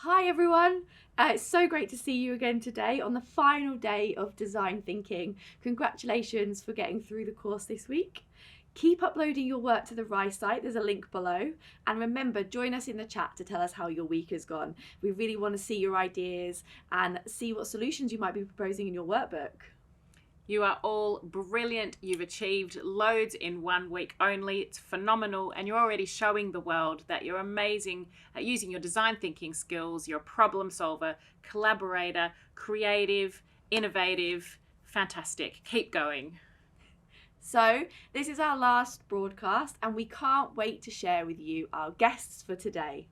Hi everyone, it's so great to see you again today on the final day of design thinking. Congratulations for getting through the course this week. Keep uploading your work to the RISE site, there's a link below. And remember, join us in the chat to tell us how your week has gone. We really want to see your ideas and see what solutions you might be proposing in your workbook. You are all brilliant. You've achieved loads in 1 week only. It's phenomenal. And you're already showing the world that you're amazing at using your design thinking skills. You're a problem solver, collaborator, creative, innovative, fantastic. Keep going. So this is our last broadcast and we can't wait to share with you our guests for today.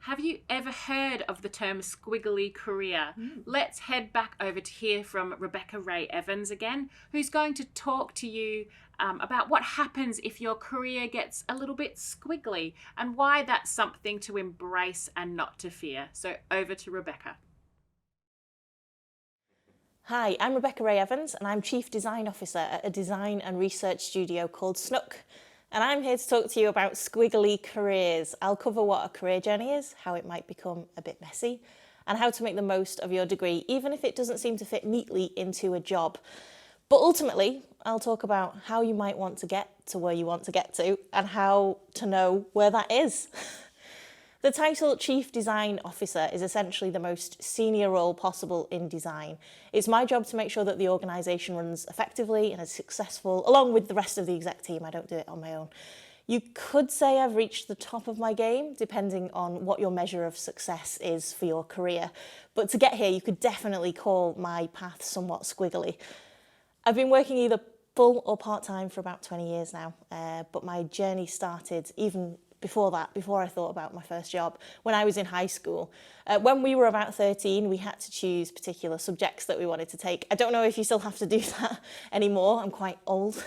Have you ever heard of the term squiggly career? Let's head back over to hear from Rebecca Ray Evans again, who's going to talk to you about what happens if your career gets a little bit squiggly and why that's something to embrace and not to fear. So over to Rebecca. Hi, I'm Rebecca Ray Evans and I'm Chief Design Officer at a design and research studio called Snook. And I'm here to talk to you about squiggly careers. I'll cover what a career journey is, how it might become a bit messy, and how to make the most of your degree, even if it doesn't seem to fit neatly into a job. But ultimately, I'll talk about how you might want to get to where you want to get to and how to know where that is. The title Chief Design Officer is essentially the most senior role possible in design. It's my job to make sure that the organisation runs effectively and is successful, along with the rest of the exec team. I don't do it on my own. You could say I've reached the top of my game, depending on what your measure of success is for your career. But to get here, you could definitely call my path somewhat squiggly. I've been working either full or part-time for about 20 years now, but my journey started even before that, before I thought about my first job, when I was in high school. When we were about 13, we had to choose particular subjects that we wanted to take. I don't know if you still have to do that anymore. I'm quite old.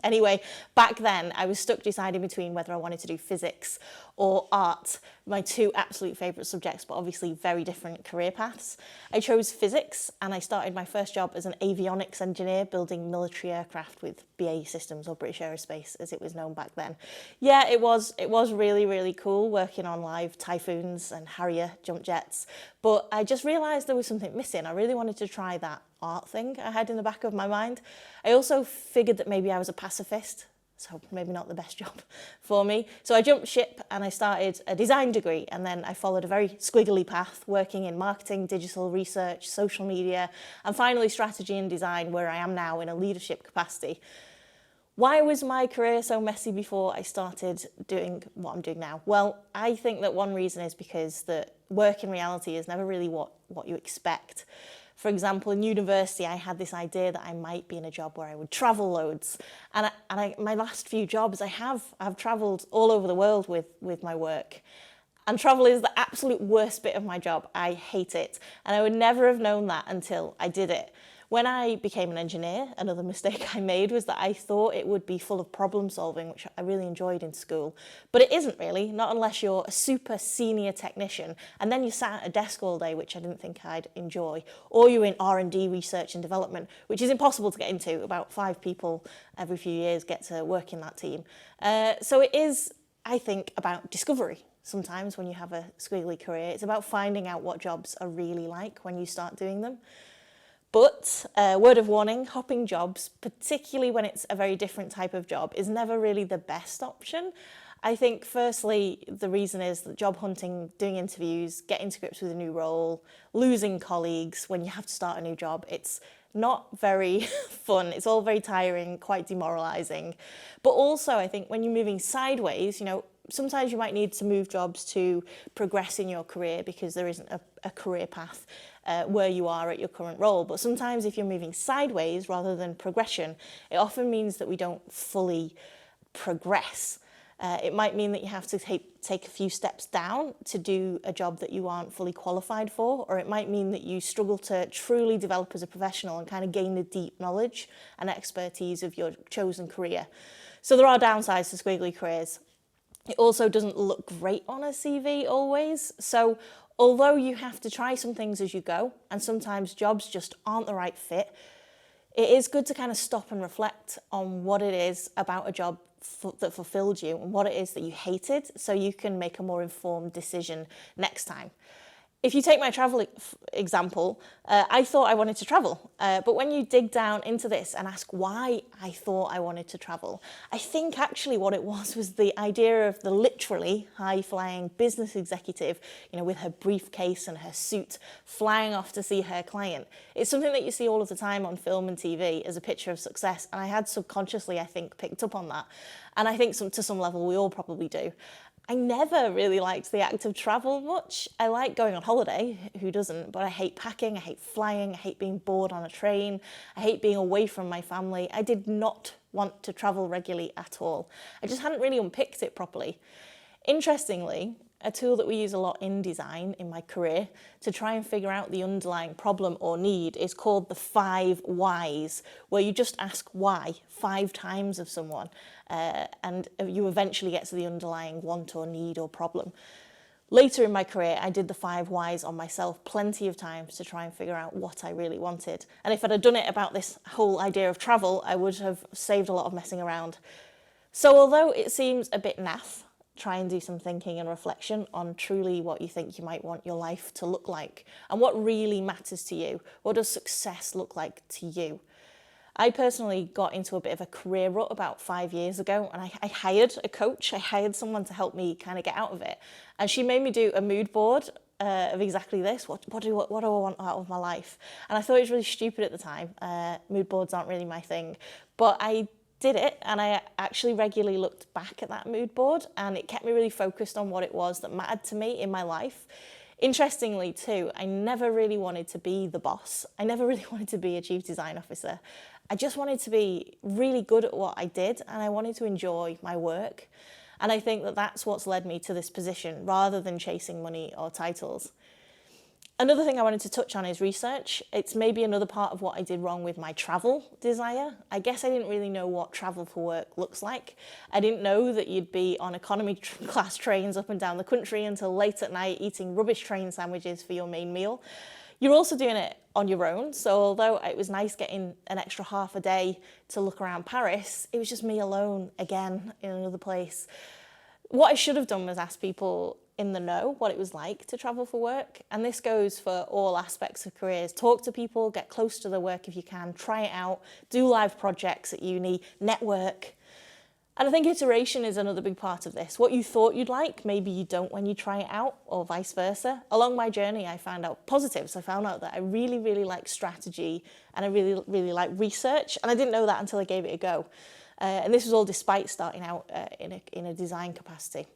Anyway, back then I was stuck deciding between whether I wanted to do physics or art, my two absolute favourite subjects, but obviously very different career paths. I chose physics and I started my first job as an avionics engineer building military aircraft with BAE Systems, or British Aerospace as it was known back then. Yeah, it was really, really cool working on live Typhoons and Harrier jump jets, but I just realised there was something missing. I really wanted to try that art thing I had in the back of my mind. I also figured that maybe I was a pacifist, so maybe not the best job for me. So I jumped ship and I started a design degree, and then I followed a very squiggly path working in marketing, digital research, social media, and finally strategy and design, where I am now in a leadership capacity. Why was my career so messy before I started doing what I'm doing now? Well, I think that one reason is because the work in reality is never really what you expect. For example, in university, I had this idea that I might be in a job where I would travel loads. And my last few jobs, I've travelled all over the world with my work. And travel is the absolute worst bit of my job. I hate it. And I would never have known that until I did it. When I became an engineer, another mistake I made was that I thought it would be full of problem solving, which I really enjoyed in school. But it isn't really, not unless you're a super senior technician and then you sat at a desk all day, which I didn't think I'd enjoy. Or you're in R&D, research and development, which is impossible to get into. About 5 people every few years get to work in that team. So it is, I think, about discovery. Sometimes when you have a squiggly career, it's about finding out what jobs are really like when you start doing them. But, word of warning, hopping jobs, particularly when it's a very different type of job, is never really the best option. I think, firstly, the reason is that job hunting, doing interviews, getting to grips with a new role, losing colleagues when you have to start a new job, it's not very fun. It's all very tiring, quite demoralising. But also, I think when you're moving sideways, you know, sometimes you might need to move jobs to progress in your career because there isn't a career path where you are at your current role. But sometimes if you're moving sideways rather than progression, it often means that we don't fully progress. It might mean that you have to take a few steps down to do a job that you aren't fully qualified for, or it might mean that you struggle to truly develop as a professional and kind of gain the deep knowledge and expertise of your chosen career. So there are downsides to squiggly careers. It also doesn't look great on a CV always. So although you have to try some things as you go, and sometimes jobs just aren't the right fit, it is good to kind of stop and reflect on what it is about a job that fulfilled you and what it is that you hated, so you can make a more informed decision next time. If you take my travel example, I thought I wanted to travel, but when you dig down into this and ask why I thought I wanted to travel, I think actually what it was the idea of the literally high-flying business executive, with her briefcase and her suit, flying off to see her client. It's something that you see all of the time on film and TV as a picture of success, and I had subconsciously, I think, picked up on that. And I think to some level we all probably do. I never really liked the act of travel much. I like going on holiday, who doesn't? But I hate packing, I hate flying, I hate being bored on a train, I hate being away from my family. I did not want to travel regularly at all. I just hadn't really unpicked it properly. Interestingly, a tool that we use a lot in design in my career to try and figure out the underlying problem or need is called the 5 whys, where you just ask why 5 times of someone, and you eventually get to the underlying want or need or problem. Later in my career, I did the 5 whys on myself plenty of times to try and figure out what I really wanted. And if I'd have done it about this whole idea of travel, I would have saved a lot of messing around. So although it seems a bit naff, try and do some thinking and reflection on truly what you think you might want your life to look like and what really matters to you. What does success look like to you? I personally got into a bit of a career rut about 5 years ago, and I hired a coach. I hired someone to help me kind of get out of it. And she made me do a mood board of exactly this. What do I want out of my life? And I thought it was really stupid at the time. Mood boards aren't really my thing. But I did it, and I actually regularly looked back at that mood board, and it kept me really focused on what it was that mattered to me in my life. Interestingly too, I never really wanted to be the boss. I never really wanted to be a chief design officer. I just wanted to be really good at what I did, and I wanted to enjoy my work. And I think that that's what's led me to this position rather than chasing money or titles. Another thing I wanted to touch on is research. It's maybe another part of what I did wrong with my travel desire. I guess I didn't really know what travel for work looks like. I didn't know that you'd be on economy class trains up and down the country until late at night eating rubbish train sandwiches for your main meal. You're also doing it on your own, so although it was nice getting an extra half a day to look around Paris, it was just me alone again in another place. What I should have done was ask people in the know what it was like to travel for work, and this goes for all aspects of careers. Talk to people, get close to their work if you can, try it out, do live projects at uni, network. And I think iteration is another big part of this. What you thought you'd like, maybe you don't when you try it out, or vice versa. Along my journey, I found out positives. I found out that I really, really like strategy, and I really, really like research, and I didn't know that until I gave it a go. And this was all despite starting out in a design capacity.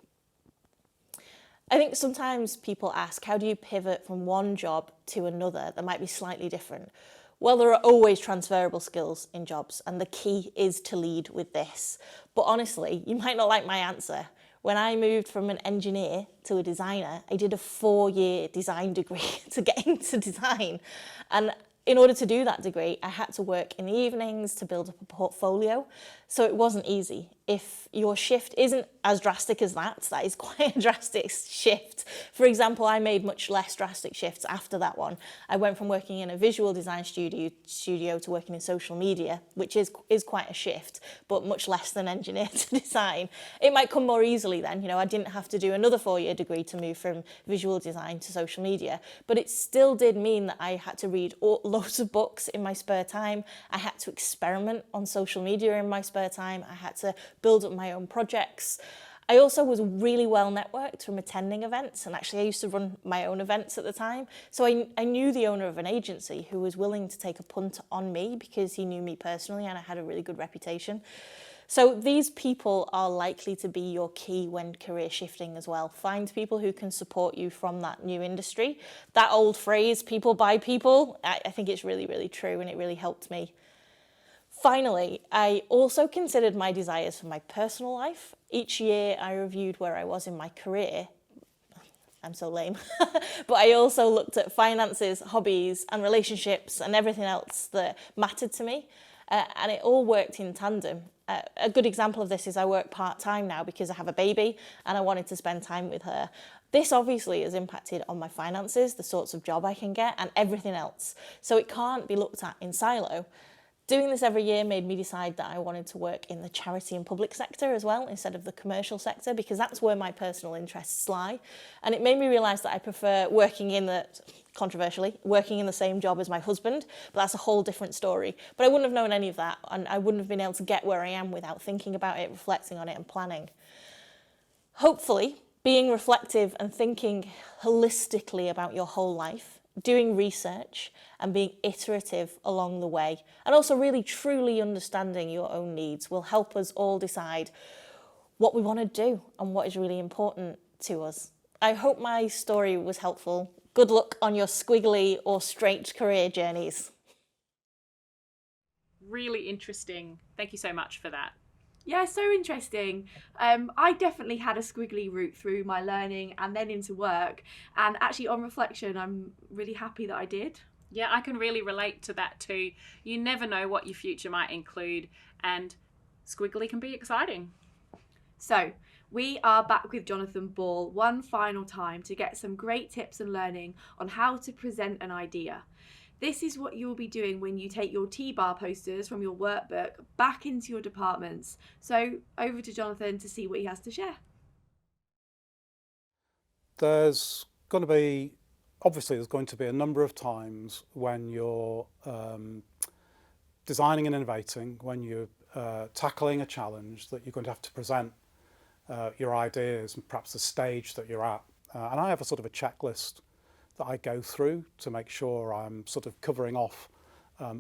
I think sometimes people ask, how do you pivot from one job to another that might be slightly different? Well, there are always transferable skills in jobs, and the key is to lead with this. But honestly, you might not like my answer. When I moved from an engineer to a designer, I did a 4-year design degree to get into design. And in order to do that degree, I had to work in the evenings to build up a portfolio. So it wasn't easy. If your shift isn't as drastic as that is quite a drastic shift. For example, I made much less drastic shifts after that one. I went from working in a visual design studio to working in social media, which is quite a shift, but much less than engineer to design. It might come more easily then. I didn't have to do another 4-year degree to move from visual design to social media, but it still did mean that I had to read loads of books in my spare time. I had to experiment on social media in my spare time. I had to build up my own projects. I also was really well networked from attending events, and actually I used to run my own events at the time. So I knew the owner of an agency who was willing to take a punt on me because he knew me personally and I had a really good reputation. So these people are likely to be your key when career shifting as well. Find people who can support you from that new industry. That old phrase, people buy people, I think it's really, really true, and it really helped me. Finally, I also considered my desires for my personal life. Each year I reviewed where I was in my career. I'm so lame. But I also looked at finances, hobbies, and relationships and everything else that mattered to me. And it all worked in tandem. A good example of this is I work part-time now because I have a baby and I wanted to spend time with her. This obviously has impacted on my finances, the sorts of job I can get, and everything else. So it can't be looked at in silo. Doing this every year made me decide that I wanted to work in the charity and public sector as well, instead of the commercial sector, because that's where my personal interests lie. And it made me realise that I prefer controversially, working in the same job as my husband, but that's a whole different story. But I wouldn't have known any of that, and I wouldn't have been able to get where I am without thinking about it, reflecting on it, and planning. Hopefully, being reflective and thinking holistically about your whole life, doing research and being iterative along the way, and also really truly understanding your own needs will help us all decide what we want to do and what is really important to us. I hope my story was helpful. Good luck on your squiggly or straight career journeys. Really interesting. Thank you so much for that. Yeah, so interesting. I definitely had a squiggly route through my learning and then into work. And actually, on reflection, I'm really happy that I did. Yeah, I can really relate to that too. You never know what your future might include, and squiggly can be exciting. So, we are back with Jonathan Ball one final time to get some great tips and learning on how to present an idea. This is what you'll be doing when you take your T-bar posters from your workbook back into your departments. So over to Jonathan to see what he has to share. There's going to be a number of times when you're designing and innovating, when you're tackling a challenge, that you're going to have to present your ideas and perhaps the stage that you're at. And I have a sort of a checklist that I go through to make sure I'm sort of covering off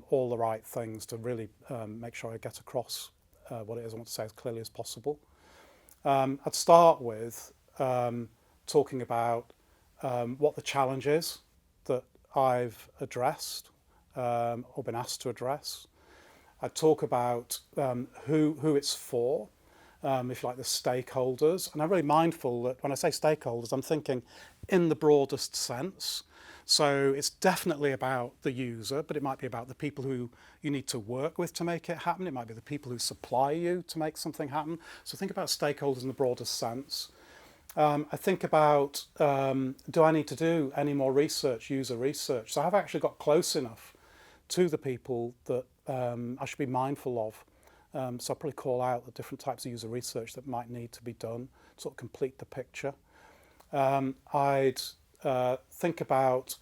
all the right things to really make sure I get across what it is I want to say as clearly as possible. I'd start with talking about what the challenge is that I've addressed or been asked to address. I'd talk about who it's for, if you like, the stakeholders. And I'm really mindful that when I say stakeholders, I'm thinking in the broadest sense. So it's definitely about the user, but it might be about the people who you need to work with to make it happen. It might be the people who supply you to make something happen. So think about stakeholders in the broadest sense. I think about, do I need to do any more research, user research? So I've actually got close enough to the people that I should be mindful of. So I'll probably call out the different types of user research that might need to be done to sort of complete the picture. I'd think about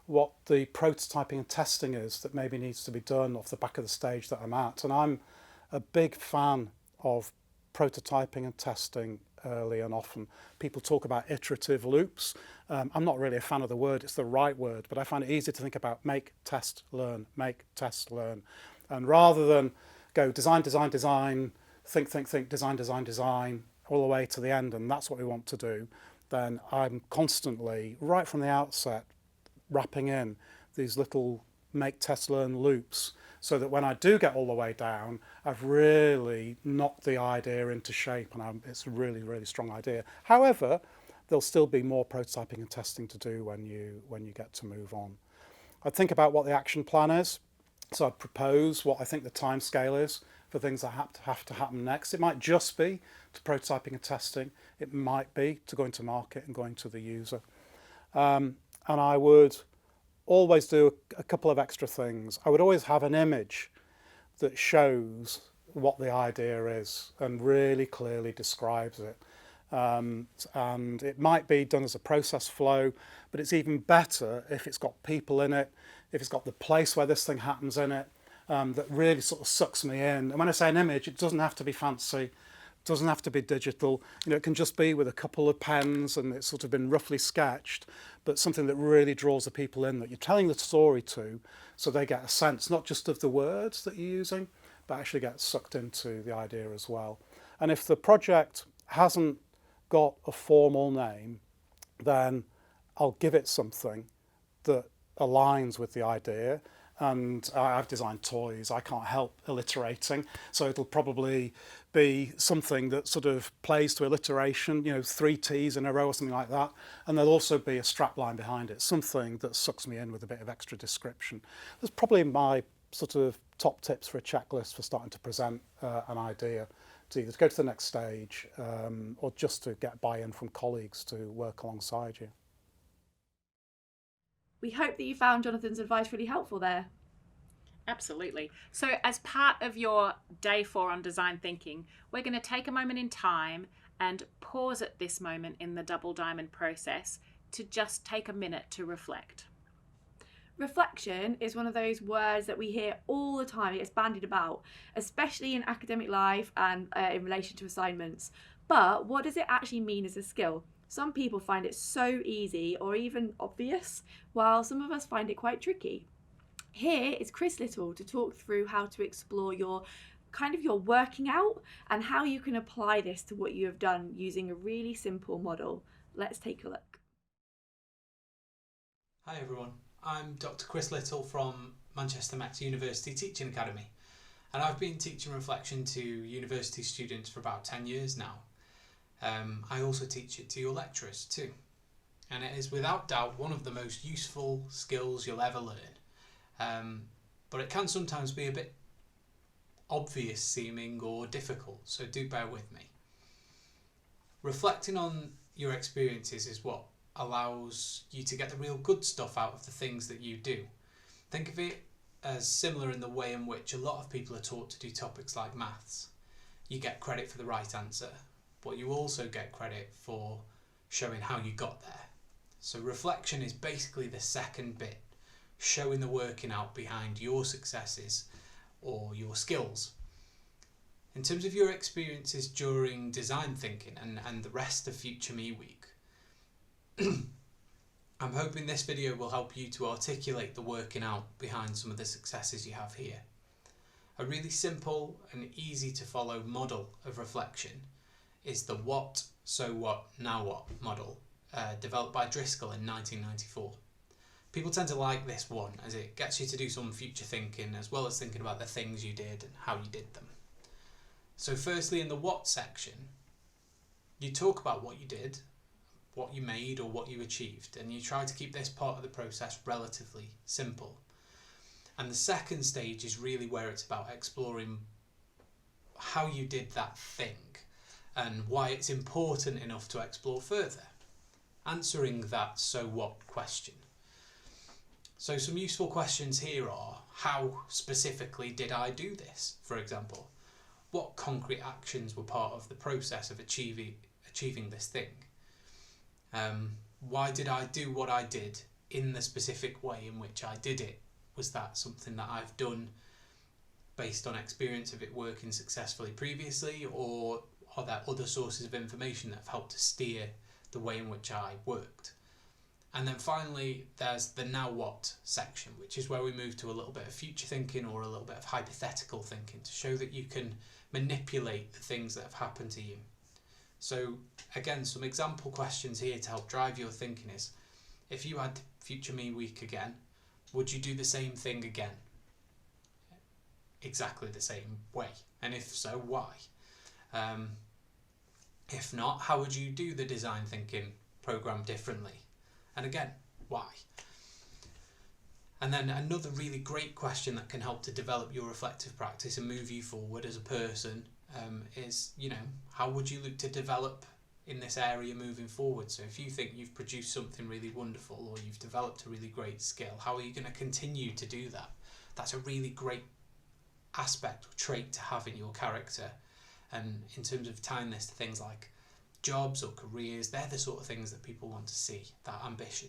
what the prototyping and testing is that maybe needs to be done off the back of the stage that I'm at. And I'm a big fan of prototyping and testing early and often. People talk about iterative loops. I'm not really a fan of the word, it's the right word, but I find it easy to think about make, test, learn, make, test, learn. And rather than go design, design, design, think, design, design, design, all the way to the end, and that's what we want to do, then I'm constantly, right from the outset, wrapping in these little make, test, learn loops so that when I do get all the way down, I've really knocked the idea into shape and it's a really, really strong idea. However, there'll still be more prototyping and testing to do when you get to move on. I'd think about what the action plan is. So I'd propose what I think the time scale is for things that have to happen next. It might just be to prototyping and testing. It might be to going to market and going to the user. And I would always do a couple of extra things. I would always have an image that shows what the idea is and really clearly describes it. And it might be done as a process flow, but it's even better if it's got people in it, if it's got the place where this thing happens in it, that really sort of sucks me in. And when I say an image, it doesn't have to be fancy, it doesn't have to be digital. You know, it can just be with a couple of pens and it's sort of been roughly sketched, but something that really draws the people in that you're telling the story to, so they get a sense not just of the words that you're using, but actually get sucked into the idea as well. And if the project hasn't got a formal name, then I'll give it something that aligns with the idea. And I've designed toys, I can't help alliterating, so it'll probably be something that sort of plays to alliteration, you know, 3 T's in a row or something like that. And there'll also be a strap line behind it, something that sucks me in with a bit of extra description. That's probably my sort of top tips for a checklist for starting to present an idea, to either go to the next stage or just to get buy-in from colleagues to work alongside you. We hope that you found Jonathan's advice really helpful there. Absolutely. So, as part of your day 4 on design thinking, we're going to take a moment in time and pause at this moment in the double diamond process to just take a minute to reflect. Reflection is one of those words that we hear all the time. It's bandied about, especially in academic life and in relation to assignments. But what does it actually mean as a skill? Some people find it so easy or even obvious, while some of us find it quite tricky. Here is Chris Little to talk through how to explore your working out and how you can apply this to what you have done using a really simple model. Let's take a look. Hi everyone, I'm Dr. Chris Little from Manchester Met University Teaching Academy, and I've been teaching reflection to university students for about 10 years now. I also teach it to your lecturers too, and it is without doubt one of the most useful skills you'll ever learn, but it can sometimes be a bit obvious seeming or difficult, so do bear with me. Reflecting on your experiences is what allows you to get the real good stuff out of the things that you do. Think of it as similar in the way in which a lot of people are taught to do topics like maths. You get credit for the right answer, but you also get credit for showing how you got there. So reflection is basically the second bit, showing the working out behind your successes or your skills. In terms of your experiences during design thinking and the rest of Future Me Week, I'm hoping this video will help you to articulate the working out behind some of the successes you have here. A really simple and easy to follow model of reflection is the what, so what, now what model, developed by Driscoll in 1994. People tend to like this one as it gets you to do some future thinking as well as thinking about the things you did and how you did them. So firstly, in the what section, you talk about what you did, what you made or what you achieved, and you try to keep this part of the process relatively simple. And the second stage is really where it's about exploring how you did that thing and why it's important enough to explore further, answering that so what question. So some useful questions here are, how specifically did I do this, for example? What concrete actions were part of the process of achieving this thing? Why did I do what I did in the specific way in which I did it? Was that something that I've done based on experience of it working successfully previously, or are there other sources of information that have helped to steer the way in which I worked? And then finally, there's the now what section, which is where we move to a little bit of future thinking or a little bit of hypothetical thinking to show that you can manipulate the things that have happened to you. So again, some example questions here to help drive your thinking is, if you had Future Me Week again, would you do the same thing again? Exactly the same way. And if so, why? If not, how would you do the design thinking program differently? And again, why? And then another really great question that can help to develop your reflective practice and move you forward as a person is, how would you look to develop in this area moving forward? So if you think you've produced something really wonderful or you've developed a really great skill, how are you going to continue to do that? That's a really great aspect or trait to have in your character. And in terms of tying this to things like jobs or careers, they're the sort of things that people want to see, that ambition.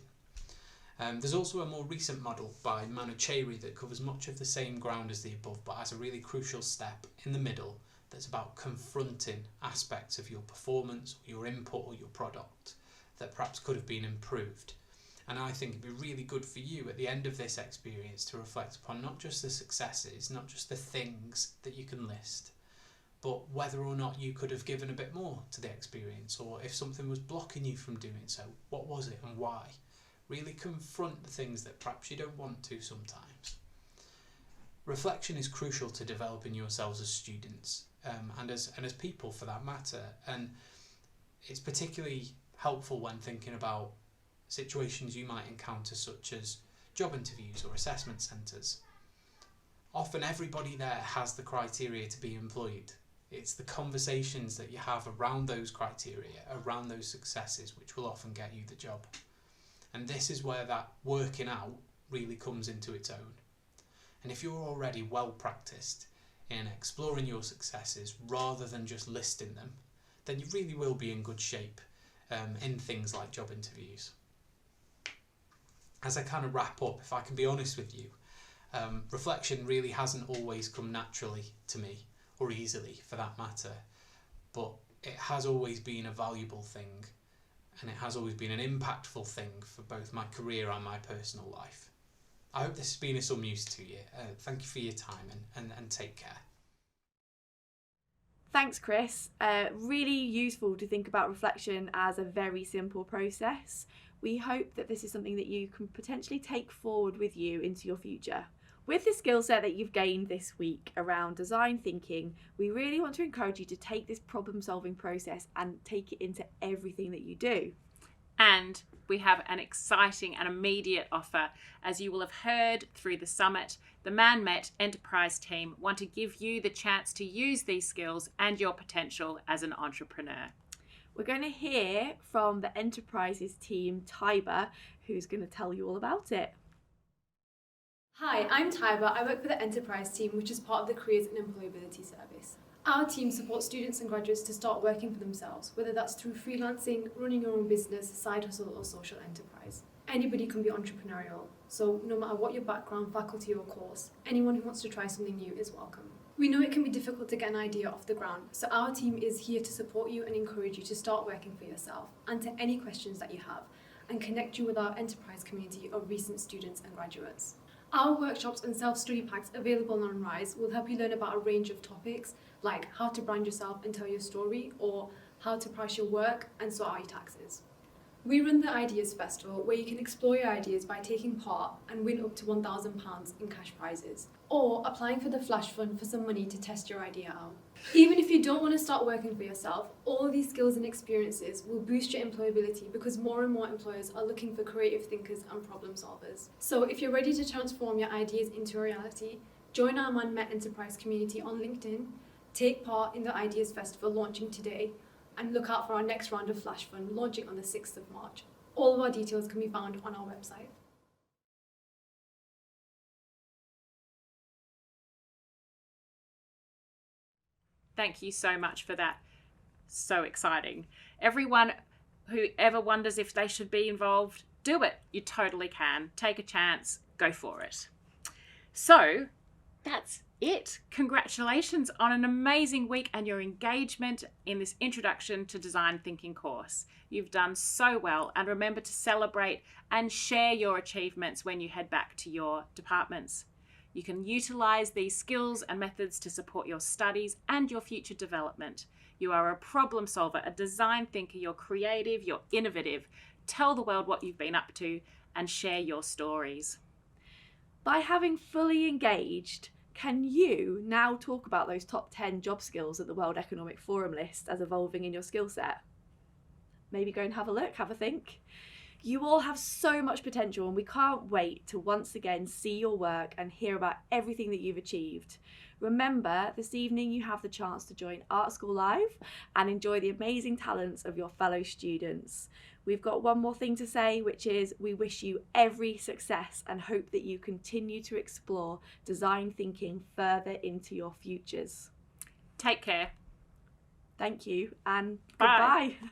There's also a more recent model by Manuchehri that covers much of the same ground as the above, but has a really crucial step in the middle that's about confronting aspects of your performance, or your input, or your product that perhaps could have been improved. And I think it'd be really good for you at the end of this experience to reflect upon not just the successes, not just the things that you can list, but whether or not you could have given a bit more to the experience, or if something was blocking you from doing so, what was it and why? Really confront the things that perhaps you don't want to sometimes. Reflection is crucial to developing yourselves as students, and as people for that matter, and it's particularly helpful when thinking about situations you might encounter, such as job interviews or assessment centres. Often everybody there has the criteria to be employed. It's the conversations that you have around those criteria, around those successes, which will often get you the job. And this is where that working out really comes into its own. And if you're already well practiced in exploring your successes rather than just listing them, then you really will be in good shape in things like job interviews. As I kind of wrap up, if I can be honest with you, reflection really hasn't always come naturally to me, or easily for that matter, but it has always been a valuable thing, and it has always been an impactful thing for both my career and my personal life. I hope this has been of some use to you. Thank you for your time, and take care. Thanks, Chris. Really useful to think about reflection as a very simple process. We hope that this is something that you can potentially take forward with you into your future. With the skill set that you've gained this week around design thinking, we really want to encourage you to take this problem-solving process and take it into everything that you do. And we have an exciting and immediate offer. As you will have heard through the summit, the ManMet Enterprise team want to give you the chance to use these skills and your potential as an entrepreneur. We're going to hear from the Enterprises team, Tiber, who's going to tell you all about it. Hi, I'm Tiber. I work for the Enterprise team, which is part of the Careers and Employability Service. Our team supports students and graduates to start working for themselves, whether that's through freelancing, running your own business, side hustle, or social enterprise. Anybody can be entrepreneurial, so no matter what your background, faculty, or course, anyone who wants to try something new is welcome. We know it can be difficult to get an idea off the ground, so our team is here to support you and encourage you to start working for yourself, answer any questions that you have, and connect you with our enterprise community of recent students and graduates. Our workshops and self-study packs available on Rise will help you learn about a range of topics like how to brand yourself and tell your story, or how to price your work and sort out your taxes. We run the Ideas Festival, where you can explore your ideas by taking part and win up to £1,000 in cash prizes, or applying for the Flash Fund for some money to test your idea out. Even if you don't want to start working for yourself, all of these skills and experiences will boost your employability, because more and more employers are looking for creative thinkers and problem solvers. So if you're ready to transform your ideas into a reality, join our ManMet Enterprise community on LinkedIn, take part in the Ideas Festival launching today, and look out for our next round of Flash Fund launching on the 6th of March. All of our details can be found on our website. Thank you so much for that. So exciting. Everyone who ever wonders if they should be involved, do it. You totally can. Take a chance. Go for it. So that's it. Congratulations on an amazing week and your engagement in this Introduction to Design Thinking course. You've done so well, and remember to celebrate and share your achievements when you head back to your departments. You can utilise these skills and methods to support your studies and your future development. You are a problem solver, a design thinker, you're creative, you're innovative. Tell the world what you've been up to and share your stories. By having fully engaged, can you now talk about those top 10 job skills at the World Economic Forum list as evolving in your skill set? Maybe go and have a look, have a think. You all have so much potential, and we can't wait to once again see your work and hear about everything that you've achieved. Remember, this evening you have the chance to join Art School Live and enjoy the amazing talents of your fellow students. We've got one more thing to say, which is we wish you every success and hope that you continue to explore design thinking further into your futures. Take care. Thank you, and Bye. goodbye.